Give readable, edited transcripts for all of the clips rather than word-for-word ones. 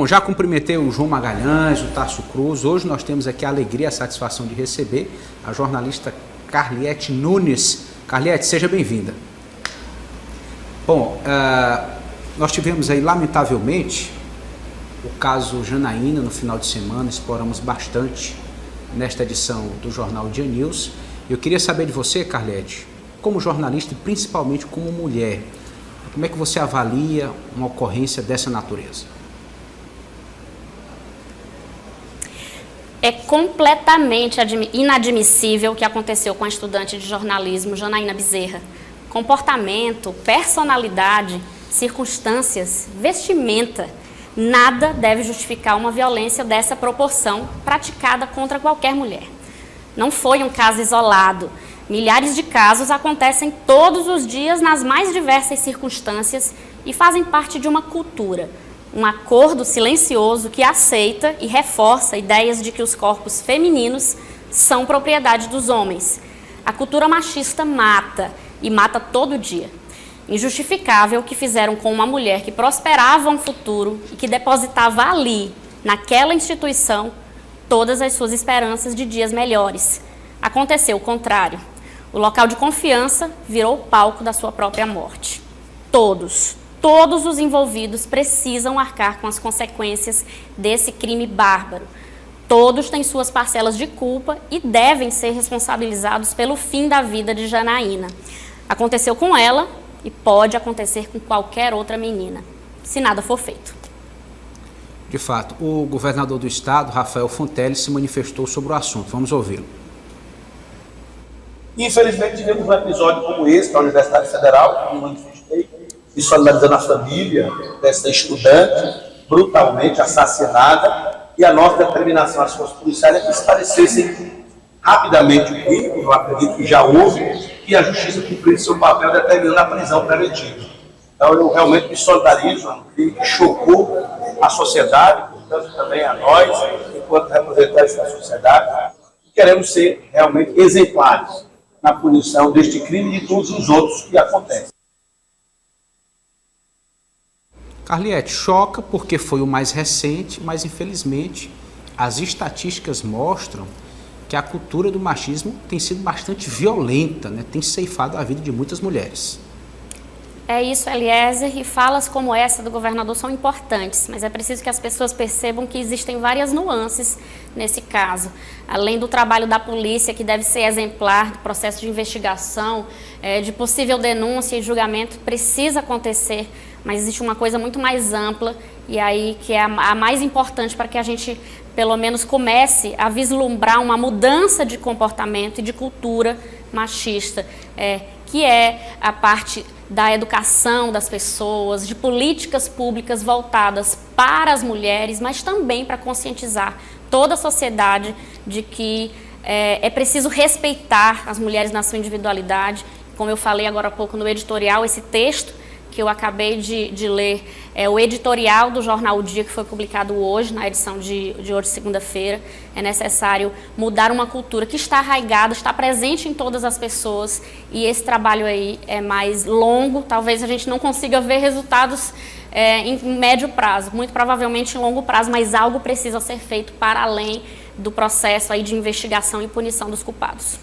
Bom, já cumprimentei o João Magalhães, o Tássio Cruz. Hoje nós temos aqui a alegria e a satisfação de receber a jornalista Carliete Nunes. Carliete, seja bem-vinda. Bom, nós tivemos aí, lamentavelmente, o caso Janaína no final de semana, exploramos bastante nesta edição do Jornal Dia News. Eu queria saber de você, Carliete, como jornalista e principalmente como mulher, como é que você avalia uma ocorrência dessa natureza? É completamente inadmissível o que aconteceu com a estudante de jornalismo Janaína Bezerra. Comportamento, personalidade, circunstâncias, vestimenta, nada deve justificar uma violência dessa proporção praticada contra qualquer mulher. Não foi um caso isolado. Milhares de casos acontecem todos os dias nas mais diversas circunstâncias e fazem parte de uma cultura. Um acordo silencioso que aceita e reforça ideias de que os corpos femininos são propriedade dos homens. A cultura machista mata, e mata todo dia. Injustificável o que fizeram com uma mulher que prosperava um futuro e que depositava ali, naquela instituição, todas as suas esperanças de dias melhores. Aconteceu o contrário. O local de confiança virou o palco da sua própria morte. Todos os envolvidos precisam arcar com as consequências desse crime bárbaro. Todos têm suas parcelas de culpa e devem ser responsabilizados pelo fim da vida de Janaína. Aconteceu com ela e pode acontecer com qualquer outra menina, se nada for feito. De fato, o governador do estado, Rafael Fontelli, se manifestou sobre o assunto. Vamos ouvi-lo. Infelizmente, tivemos um episódio como esse na Universidade Federal, que me manifestei, e solidarizando a família dessa estudante brutalmente assassinada, e a nossa determinação às forças policiais é que esclarecessem rapidamente o crime, eu acredito que já houve, e a justiça cumprisse seu papel determinando a prisão preventiva. Então eu realmente me solidarizo, é um crime que chocou a sociedade, portanto também a nós, enquanto representantes da sociedade, e queremos ser realmente exemplares na punição deste crime e de todos os outros que acontecem. Carliete, choca porque foi o mais recente, mas infelizmente as estatísticas mostram que a cultura do machismo tem sido bastante violenta, né? Tem ceifado a vida de muitas mulheres. É isso, Eliezer, e falas como essa do governador são importantes, mas é preciso que as pessoas percebam que existem várias nuances nesse caso. Além do trabalho da polícia, que deve ser exemplar, do processo de investigação, de possível denúncia e julgamento, precisa acontecer, mas existe uma coisa muito mais ampla e aí que é a mais importante para que a gente, pelo menos, comece a vislumbrar uma mudança de comportamento e de cultura machista, que é a parte da educação das pessoas, de políticas públicas voltadas para as mulheres, mas também para conscientizar toda a sociedade de que é preciso respeitar as mulheres na sua individualidade. Como eu falei agora há pouco no editorial, esse texto que eu acabei de ler é o editorial do jornal O Dia, que foi publicado hoje, na edição de hoje, segunda-feira. É necessário mudar uma cultura que está arraigada, está presente em todas as pessoas, e esse trabalho aí é mais longo, talvez a gente não consiga ver resultados em médio prazo, muito provavelmente em longo prazo, mas algo precisa ser feito para além do processo aí de investigação e punição dos culpados.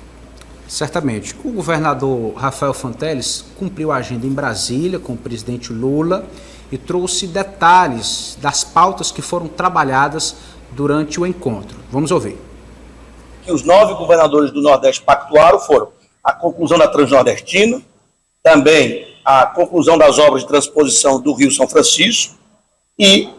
Certamente. O governador Rafael Fontelli cumpriu a agenda em Brasília com o presidente Lula e trouxe detalhes das pautas que foram trabalhadas durante o encontro. Vamos ouvir. Que os 9 governadores do Nordeste pactuaram foram a conclusão da Transnordestina, também a conclusão das obras de transposição do Rio São Francisco e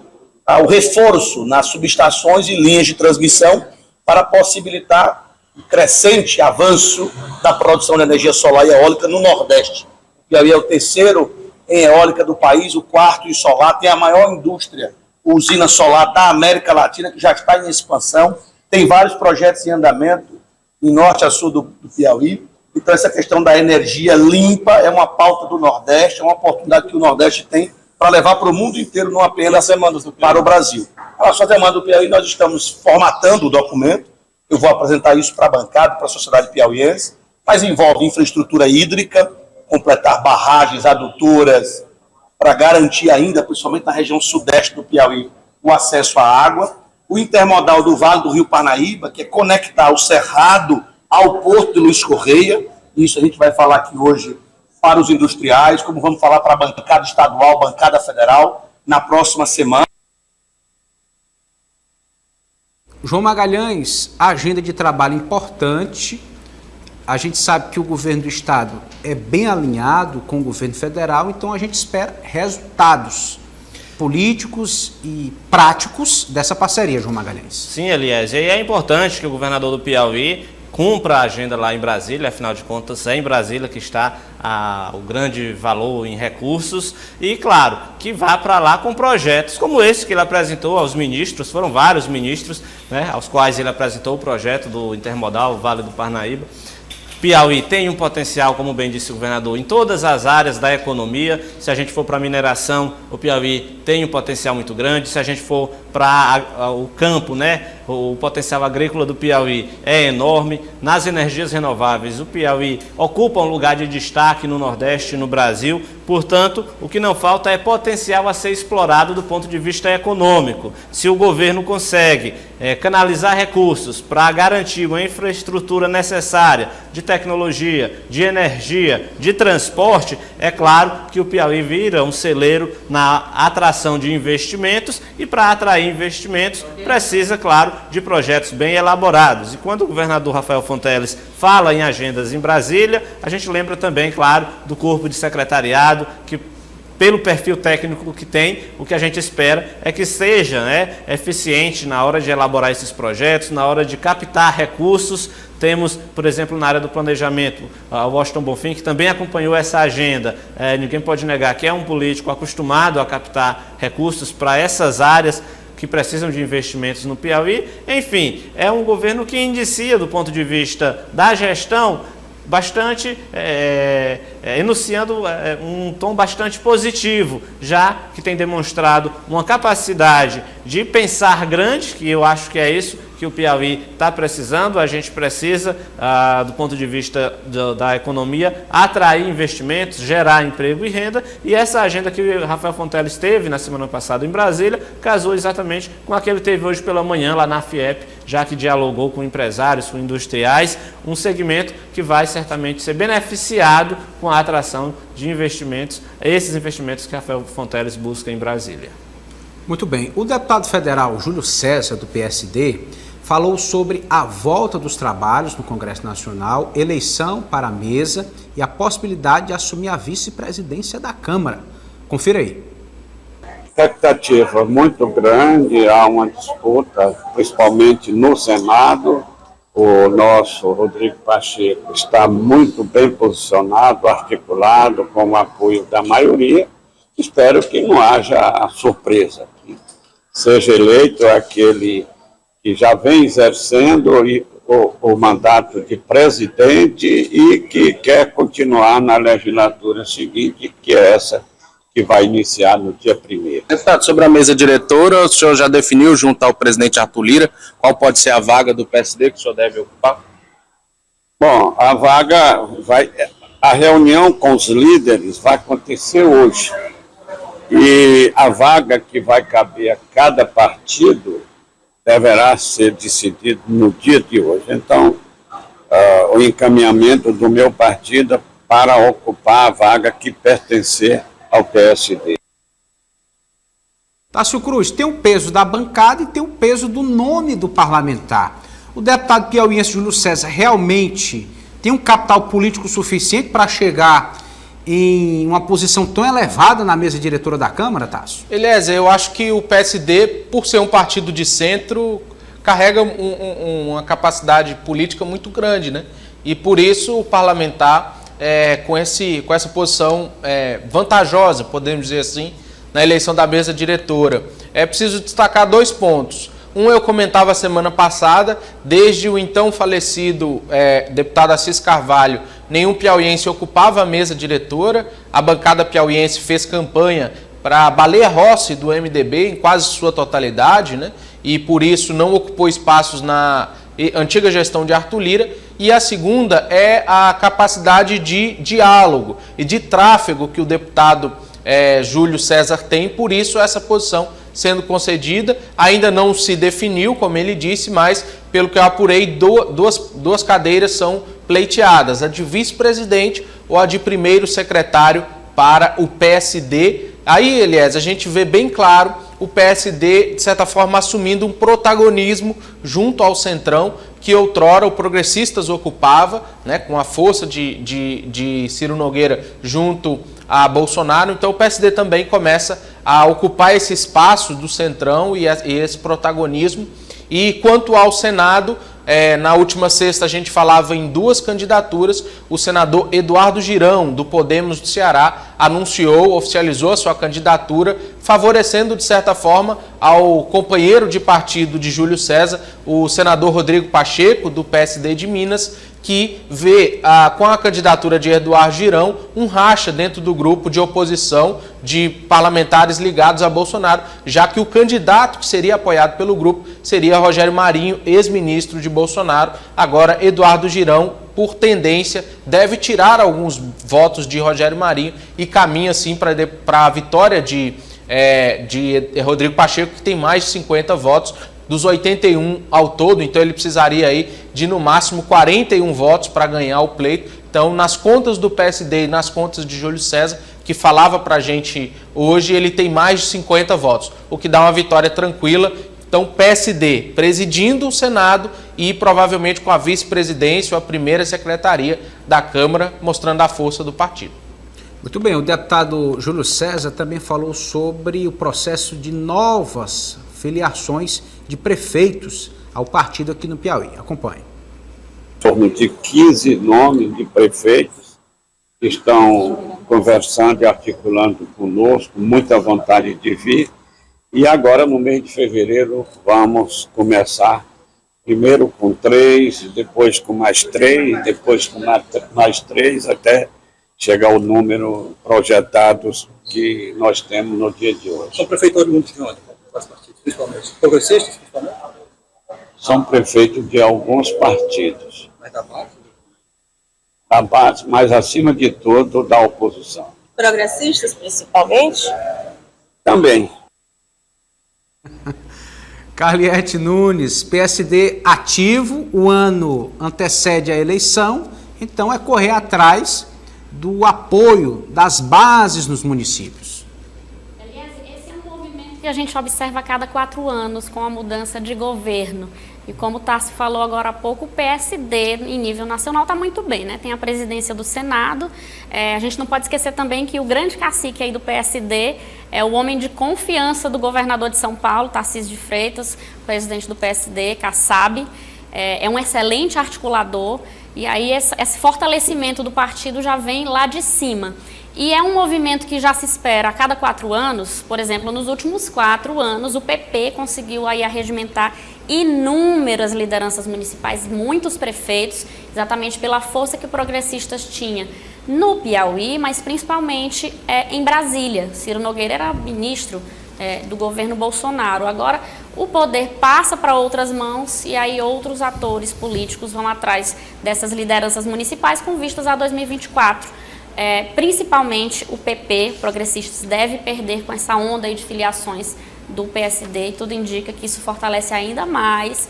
o reforço nas subestações e linhas de transmissão para possibilitar crescente avanço da produção de energia solar e eólica no Nordeste. O Piauí é o terceiro em eólica do país, o quarto em solar, tem a maior indústria, usina solar da América Latina, que já está em expansão, tem vários projetos em andamento, em norte a sul do Piauí. Então essa questão da energia limpa é uma pauta do Nordeste, é uma oportunidade que o Nordeste tem para levar para o mundo inteiro, não apenas para o Brasil. A sua demanda do Piauí, nós estamos formatando o documento. Eu vou apresentar isso para a bancada, para a sociedade piauiense, mas envolve infraestrutura hídrica, completar barragens, adutoras, para garantir ainda, principalmente na região sudeste do Piauí, o acesso à água, o intermodal do Vale do Rio Parnaíba, que é conectar o Cerrado ao Porto de Luiz Correia. Isso a gente vai falar aqui hoje para os industriais, como vamos falar para a bancada estadual, bancada federal, na próxima semana. João Magalhães, agenda de trabalho importante. A gente sabe que o governo do estado é bem alinhado com o governo federal, então a gente espera resultados políticos e práticos dessa parceria, João Magalhães. Sim, Eliezer, e é importante que o governador do Piauí cumpra a agenda lá em Brasília, afinal de contas é em Brasília que está o grande valor em recursos e, claro, que vá para lá com projetos como esse que ele apresentou aos ministros, foram vários ministros, né, aos quais ele apresentou o projeto do Intermodal Vale do Parnaíba. Piauí tem um potencial, como bem disse o governador, em todas as áreas da economia. Se a gente for para a mineração, o Piauí tem um potencial muito grande. Se a gente for para o campo, né, o potencial agrícola do Piauí é enorme. Nas energias renováveis, o Piauí ocupa um lugar de destaque no Nordeste e no Brasil. Portanto, o que não falta é potencial a ser explorado do ponto de vista econômico. Se o governo consegue canalizar recursos para garantir uma infraestrutura necessária de tecnologia, de energia, de transporte, é claro que o Piauí vira um celeiro na atração de investimentos e para atrair investimentos precisa, claro, de projetos bem elaborados. E quando o governador Rafael Fonteles fala em agendas em Brasília, a gente lembra também, claro, do corpo de secretariado que, pelo perfil técnico que tem, o que a gente espera é que seja, né, eficiente na hora de elaborar esses projetos, na hora de captar recursos. Temos, por exemplo, na área do planejamento, o Washington Bonfim, que também acompanhou essa agenda. Ninguém pode negar que é um político acostumado a captar recursos para essas áreas que precisam de investimentos no Piauí. Enfim, é um governo que inicia, do ponto de vista da gestão, bastante, enunciando um tom bastante positivo, já que tem demonstrado uma capacidade de pensar grande, que eu acho que é isso que o Piauí está precisando. A gente precisa, do ponto de vista da economia, atrair investimentos, gerar emprego e renda, e essa agenda que o Rafael Fonteles teve na semana passada em Brasília, casou exatamente com a que ele teve hoje pela manhã lá na FIEP, já que dialogou com empresários, com industriais, um segmento que vai certamente ser beneficiado com a atração de investimentos, esses investimentos que Rafael Fonteles busca em Brasília. Muito bem. O deputado federal Júlio César, do PSD, falou sobre a volta dos trabalhos no Congresso Nacional, eleição para a mesa e a possibilidade de assumir a vice-presidência da Câmara. Confira aí. Expectativa muito grande, há uma disputa, principalmente no Senado. O nosso Rodrigo Pacheco está muito bem posicionado, articulado, com o apoio da maioria. Espero que não haja surpresa, que seja eleito aquele que já vem exercendo o mandato de presidente e que quer continuar na legislatura seguinte, que é essa que vai iniciar no dia 1º. Deputado, sobre a mesa diretora, o senhor já definiu junto ao presidente Arthur Lira qual pode ser a vaga do PSD que o senhor deve ocupar? Bom, a reunião com os líderes vai acontecer hoje. E a vaga que vai caber a cada partido deverá ser decidida no dia de hoje. Então, o encaminhamento do meu partido para ocupar a vaga que pertencer ao PSD. Tássio Cruz, tem o peso da bancada e tem o peso do nome do parlamentar. O deputado piauiense Júlio César realmente tem um capital político suficiente para chegar em uma posição tão elevada na mesa diretora da Câmara, Tássio? Eliezer, eu acho que o PSD, por ser um partido de centro, carrega uma capacidade política muito grande, né? E por isso o parlamentar, com essa posição vantajosa, podemos dizer assim, na eleição da mesa diretora. É preciso destacar 2 pontos. Um eu comentava semana passada, desde o então falecido deputado Assis Carvalho, nenhum piauiense ocupava a mesa diretora. A bancada piauiense fez campanha para a Baleia Rossi do MDB em quase sua totalidade, né? E por isso não ocupou espaços na antiga gestão de Arthur Lira. E a segunda é a capacidade de diálogo e de tráfego que o deputado Júlio César tem, por isso essa posição sendo concedida. Ainda não se definiu, como ele disse, mas pelo que eu apurei, duas cadeiras são pleiteadas, a de vice-presidente ou a de primeiro secretário para o PSD. Aí, Elias, a gente vê bem claro o PSD, de certa forma, assumindo um protagonismo junto ao Centrão, que outrora o Progressistas ocupava, né, com a força de Ciro Nogueira junto a Bolsonaro. Então o PSD também começa a ocupar esse espaço do Centrão e esse protagonismo. E quanto ao Senado, na última sexta a gente falava em duas candidaturas. O senador Eduardo Girão, do Podemos do Ceará, oficializou a sua candidatura, favorecendo, de certa forma, ao companheiro de partido de Júlio César, o senador Rodrigo Pacheco, do PSD de Minas, que vê com a candidatura de Eduardo Girão um racha dentro do grupo de oposição de parlamentares ligados a Bolsonaro, já que o candidato que seria apoiado pelo grupo seria Rogério Marinho, ex-ministro de Bolsonaro. Agora, Eduardo Girão, por tendência, deve tirar alguns votos de Rogério Marinho e caminha, assim, para a vitória de Rodrigo Pacheco, que tem mais de 50 votos, dos 81 ao todo, então ele precisaria aí de no máximo 41 votos para ganhar o pleito. Então, nas contas do PSD e nas contas de Júlio César, que falava para a gente hoje, ele tem mais de 50 votos, o que dá uma vitória tranquila. Então, PSD presidindo o Senado e provavelmente com a vice-presidência ou a primeira secretaria da Câmara, mostrando a força do partido. Muito bem, o deputado Júlio César também falou sobre o processo de novas filiações de prefeitos ao partido aqui no Piauí. Acompanhe. Em torno de 15 nomes de prefeitos que estão conversando e articulando conosco, muita vontade de vir. E agora, no mês de fevereiro, vamos começar primeiro com 3, depois com mais 3, depois com mais 3, até chegar ao número projetados que nós temos no dia de hoje. São prefeitos oriundos de onde? Quais partidos, principalmente? Progressistas, principalmente? São prefeitos de alguns partidos. Mas da base? Da base, mas acima de tudo da oposição. Progressistas, principalmente? Também. Carliete Nunes, PSD ativo, o ano antecede a eleição, então é correr atrás do apoio das bases nos municípios. Aliás, esse é um movimento que a gente observa a cada 4 anos com a mudança de governo. E como o Tarso falou agora há pouco, o PSD em nível nacional está muito bem, né? Tem a presidência do Senado. A gente não pode esquecer também que o grande cacique aí do PSD é o homem de confiança do governador de São Paulo, Tarcísio de Freitas, presidente do PSD, Kassab. É um excelente articulador. E aí esse fortalecimento do partido já vem lá de cima. E é um movimento que já se espera a cada 4 anos. Por exemplo, nos últimos 4 anos, o PP conseguiu aí arregimentar inúmeras lideranças municipais, muitos prefeitos, exatamente pela força que o Progressistas tinha no Piauí, mas principalmente em Brasília. Ciro Nogueira era ministro do governo Bolsonaro. Agora, o poder passa para outras mãos e aí outros atores políticos vão atrás dessas lideranças municipais com vistas a 2024. Principalmente o PP, Progressistas, deve perder com essa onda aí de filiações do PSD e tudo indica que isso fortalece ainda mais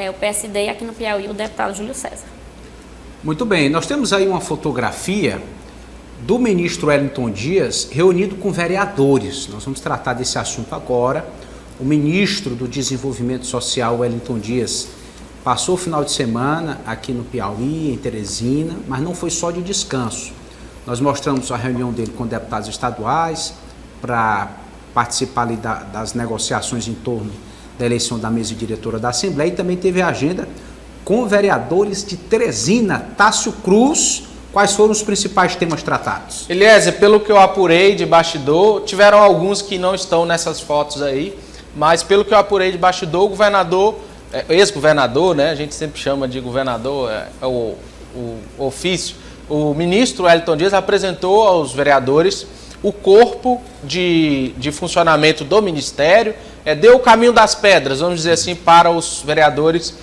o PSD e aqui no Piauí o deputado Júlio César. Muito bem, nós temos aí uma fotografia do ministro Wellington Dias reunido com vereadores. Nós vamos tratar desse assunto agora. O ministro do Desenvolvimento Social, Wellington Dias, passou o final de semana aqui no Piauí, em Teresina, mas não foi só de descanso. Nós mostramos a reunião dele com deputados estaduais para participar ali das negociações em torno da eleição da mesa diretora da Assembleia e também teve a agenda com vereadores de Teresina. Tássio Cruz, quais foram os principais temas tratados? Eliezer, pelo que eu apurei de bastidor, tiveram alguns que não estão nessas fotos aí, mas pelo que eu apurei de bastidor, o governador, ex-governador, né, a gente sempre chama de governador, é o ofício, o ministro Wellington Dias apresentou aos vereadores o corpo de funcionamento do Ministério, deu o caminho das pedras, vamos dizer assim, para os vereadores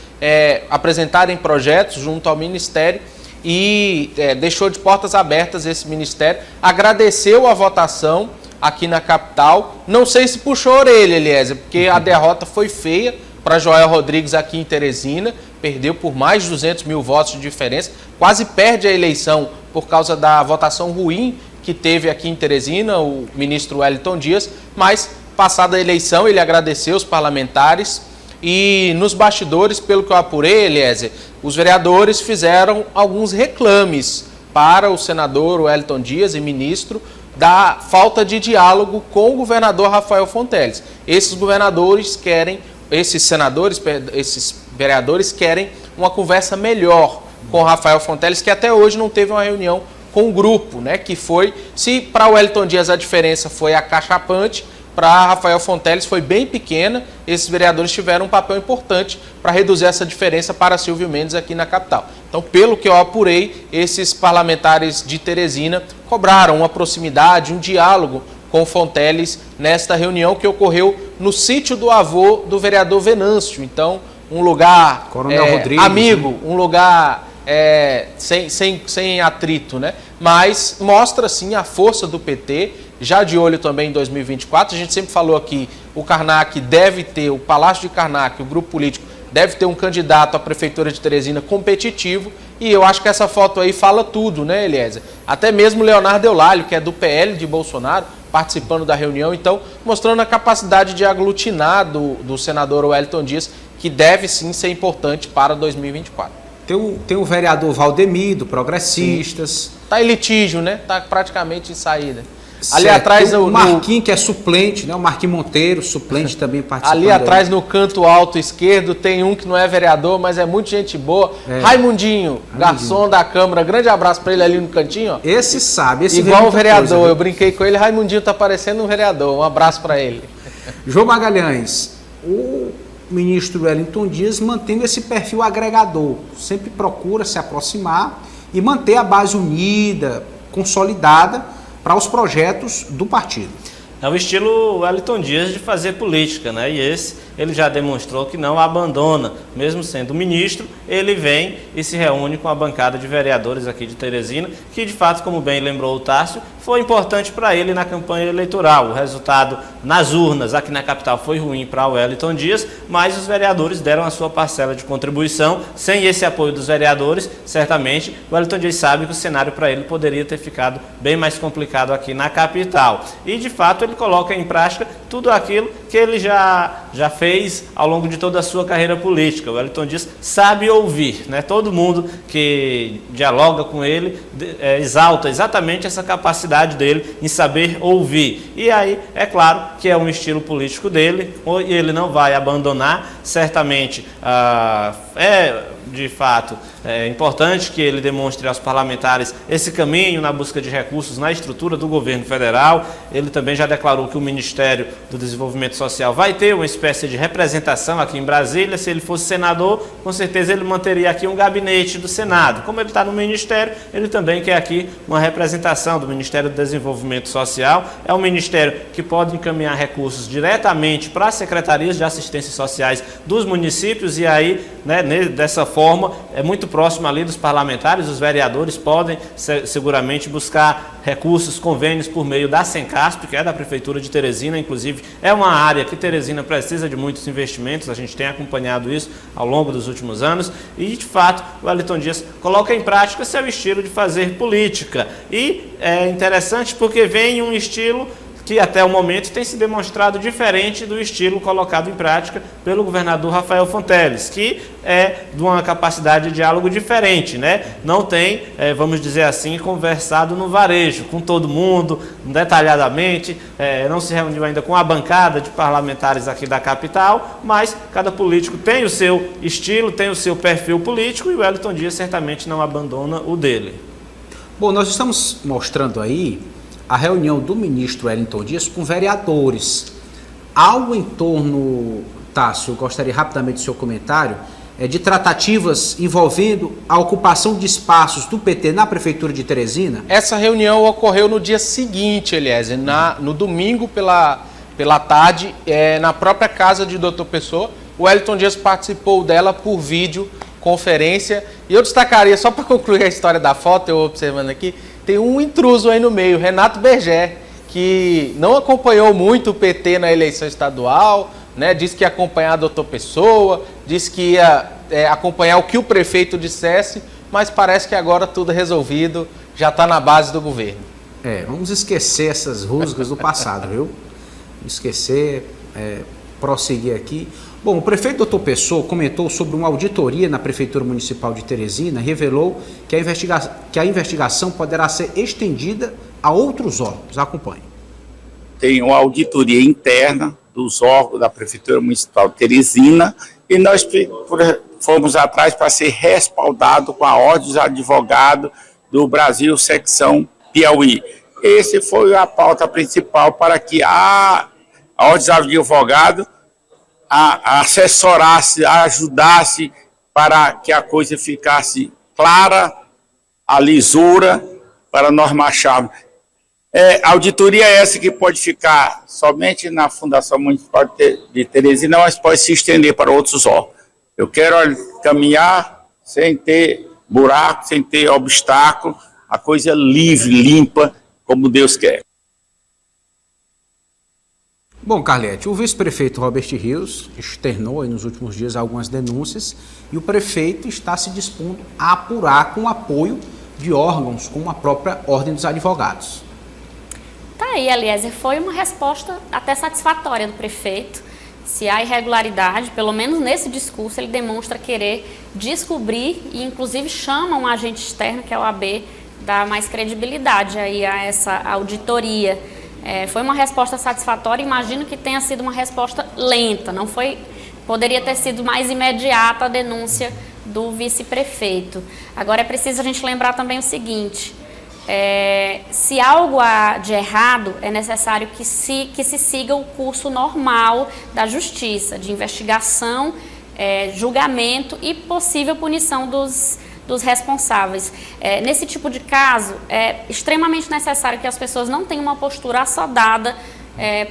apresentarem projetos junto ao Ministério e deixou de portas abertas esse Ministério, agradeceu a votação aqui na capital. Não sei se puxou a orelha, Eliezer, porque a derrota foi feia para Joel Rodrigues aqui em Teresina, perdeu por mais de 200 mil votos de diferença, quase perde a eleição por causa da votação ruim que teve aqui em Teresina, o ministro Wellington Dias, mas passada a eleição ele agradeceu os parlamentares e nos bastidores, pelo que eu apurei, Eliezer, os vereadores fizeram alguns reclames para o senador Wellington Dias e ministro da falta de diálogo com o governador Rafael Fonteles. Esses vereadores querem uma conversa melhor com o Rafael Fonteles, que até hoje não teve uma reunião com o grupo, né? Que foi, se para o Wellington Dias a diferença foi acachapante, para Rafael Fonteles foi bem pequena. Esses vereadores tiveram um papel importante para reduzir essa diferença para Silvio Mendes aqui na capital. Então, pelo que eu apurei, esses parlamentares de Teresina cobraram uma proximidade, um diálogo com Fonteles nesta reunião que ocorreu no sítio do avô do vereador Venâncio. Então, um lugar amigo, né? Um lugar sem atrito, né? Mas mostra, sim, a força do PT, já de olho também em 2024. A gente sempre falou aqui, o Karnak deve ter, o Palácio de Karnak, o grupo político, deve ter um candidato à Prefeitura de Teresina competitivo, e eu acho que essa foto aí fala tudo, né, Eliezer? Até mesmo Leonardo Eulálio, que é do PL de Bolsonaro, participando da reunião, então, mostrando a capacidade de aglutinar do senador Wellington Dias, que deve sim ser importante para 2024. Tem o vereador Valdemir, do Progressistas. Está em litígio, né? Está praticamente em saída. Ali atrás tem o Marquinhos, que é suplente, né? O Marquinhos Monteiro, suplente também participando. Ali atrás, no canto alto esquerdo, tem um que não é vereador, mas é muito gente boa. Raimundinho, garçom da Câmara. Grande abraço para ele ali no cantinho. Ó. Esse sabe. Igual o vereador. Coisa, eu brinquei com ele, Raimundinho tá parecendo um vereador. Um abraço para ele. João Magalhães, o ministro Wellington Dias mantendo esse perfil agregador. Sempre procura se aproximar e manter a base unida, consolidada, para os projetos do partido. É o estilo Wellington Dias de fazer política, né? E esse ele já demonstrou que não abandona. Mesmo sendo ministro, ele vem e se reúne com a bancada de vereadores aqui de Teresina, que de fato, como bem lembrou o Tárcio, foi importante para ele na campanha eleitoral. O resultado nas urnas aqui na capital foi ruim para o Wellington Dias, mas os vereadores deram a sua parcela de contribuição. Sem esse apoio dos vereadores, certamente o Wellington Dias sabe que o cenário para ele poderia ter ficado bem mais complicado aqui na capital. E de fato ele coloca em prática tudo aquilo que ele já fez ao longo de toda a sua carreira política. O Wellington Dias sabe ouvir, né? Todo mundo que dialoga com ele exalta exatamente essa capacidade dele em saber ouvir. E aí, é claro que é um estilo político dele, e ele não vai abandonar. Certamente, de fato, é importante que ele demonstre aos parlamentares esse caminho na busca de recursos na estrutura do governo federal. Ele também já declarou que o Ministério do Desenvolvimento Social vai ter uma espécie de representação aqui em Brasília. Se ele fosse senador, com certeza ele manteria aqui um gabinete do Senado. Como ele está no Ministério, ele também quer aqui uma representação do Ministério do Desenvolvimento Social. É um ministério que pode encaminhar recursos diretamente para as secretarias de assistência sociais dos municípios, e aí, né, dessa forma, é muito próximo ali dos parlamentares. Os vereadores podem seguramente buscar recursos, convênios por meio da Sencasp, que é da Prefeitura de Teresina. Inclusive, é uma área que Teresina precisa de muitos investimentos, a gente tem acompanhado isso ao longo dos últimos anos, e de fato o Wellington Dias coloca em prática seu estilo de fazer política. E é interessante porque vem um estilo que até o momento tem se demonstrado diferente do estilo colocado em prática pelo governador Rafael Fonteles, que é de uma capacidade de diálogo diferente, né? Não tem, vamos dizer assim, conversado no varejo com todo mundo, detalhadamente, não se reuniu ainda com a bancada de parlamentares aqui da capital, mas cada político tem o seu estilo, tem o seu perfil político, e o Wellington Dias certamente não abandona o dele. Bom, nós estamos mostrando aí a reunião do ministro Wellington Dias com vereadores. Algo em torno, Tássio, eu gostaria rapidamente do seu comentário, de tratativas envolvendo a ocupação de espaços do PT na Prefeitura de Teresina? Essa reunião ocorreu no dia seguinte, Eliezer, no domingo pela tarde, na própria casa de Dr. Pessoa. O Wellington Dias participou dela por videoconferência. E eu destacaria, só para concluir a história da foto, eu observando aqui, tem um intruso aí no meio, Renato Berger, que não acompanhou muito o PT na eleição estadual, né? Disse que ia acompanhar a doutor Pessoa, disse que ia acompanhar o que o prefeito dissesse, mas parece que agora tudo resolvido, já está na base do governo. Vamos esquecer essas rusgas do passado, viu? Esquecer, prosseguir aqui. Bom, o prefeito doutor Pessoa comentou sobre uma auditoria na Prefeitura Municipal de Teresina, revelou que a investigação poderá ser estendida a outros órgãos. Acompanhe. Tem uma auditoria interna dos órgãos da Prefeitura Municipal de Teresina e nós fomos atrás para ser respaldado com a Ordem dos Advogados do Brasil, secção Piauí. Esse foi a pauta principal para que a Ordem dos Advogados assessorasse, ajudasse para que a coisa ficasse clara, a lisura, para nós marcharmos. Auditoria é essa que pode ficar somente na Fundação Municipal de Teresina, mas pode se estender para outros órgãos. Eu quero caminhar sem ter buraco, sem ter obstáculo, a coisa livre, limpa, como Deus quer. Bom, Carliete, o vice-prefeito Robert Rios externou aí nos últimos dias algumas denúncias e o prefeito está se dispondo a apurar com o apoio de órgãos como a própria Ordem dos Advogados. Tá aí, Eliezer, foi uma resposta até satisfatória do prefeito. Se há irregularidade, pelo menos nesse discurso, ele demonstra querer descobrir e inclusive chama um agente externo, que é o AB, dar mais credibilidade aí a essa auditoria. Foi uma resposta satisfatória, imagino que tenha sido uma resposta lenta, não foi, poderia ter sido mais imediata a denúncia do vice-prefeito. Agora é preciso a gente lembrar também o seguinte, se algo há de errado, é necessário que se siga o curso normal da justiça, de investigação, julgamento e possível punição dos responsáveis. Nesse tipo de caso, é extremamente necessário que as pessoas não tenham uma postura assodada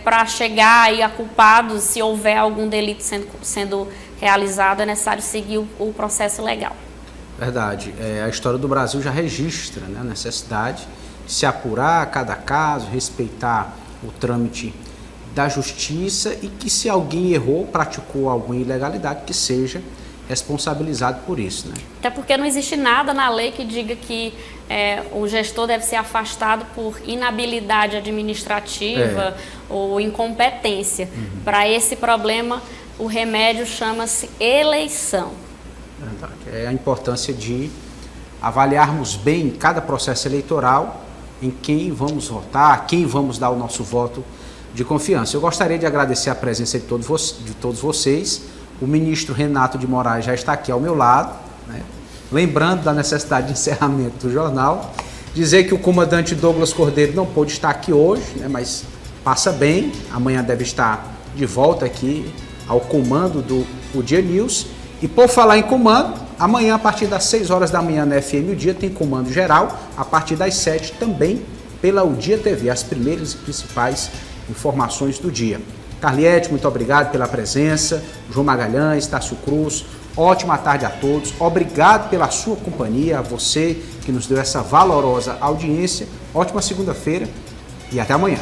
para chegar aí a culpados. Se houver algum delito sendo realizado, é necessário seguir o processo legal. Verdade. A história do Brasil já registra, né, a necessidade de se apurar cada caso, respeitar o trâmite da justiça e que se alguém errou, praticou alguma ilegalidade, que seja responsabilizado por isso, né? Até porque não existe nada na lei que diga que o gestor deve ser afastado por inabilidade administrativa ou incompetência. Para esse problema, o remédio chama-se eleição. Verdade. É a importância de avaliarmos bem cada processo eleitoral em quem vamos votar, quem vamos dar o nosso voto de confiança. Eu gostaria de agradecer a presença de todos vocês. O ministro Renato de Moraes já está aqui ao meu lado, né? Lembrando da necessidade de encerramento do jornal. Dizer que o comandante Douglas Cordeiro não pôde estar aqui hoje, né? Mas passa bem, amanhã deve estar de volta aqui ao comando do O Dia News. E por falar em comando, amanhã a partir das 6 horas da manhã na FM O Dia tem comando geral, a partir das 7 também pela O Dia TV, as primeiras e principais informações do dia. Carliete, muito obrigado pela presença. João Magalhães, Tássio Cruz, ótima tarde a todos. Obrigado pela sua companhia, a você que nos deu essa valorosa audiência. Ótima segunda-feira e até amanhã.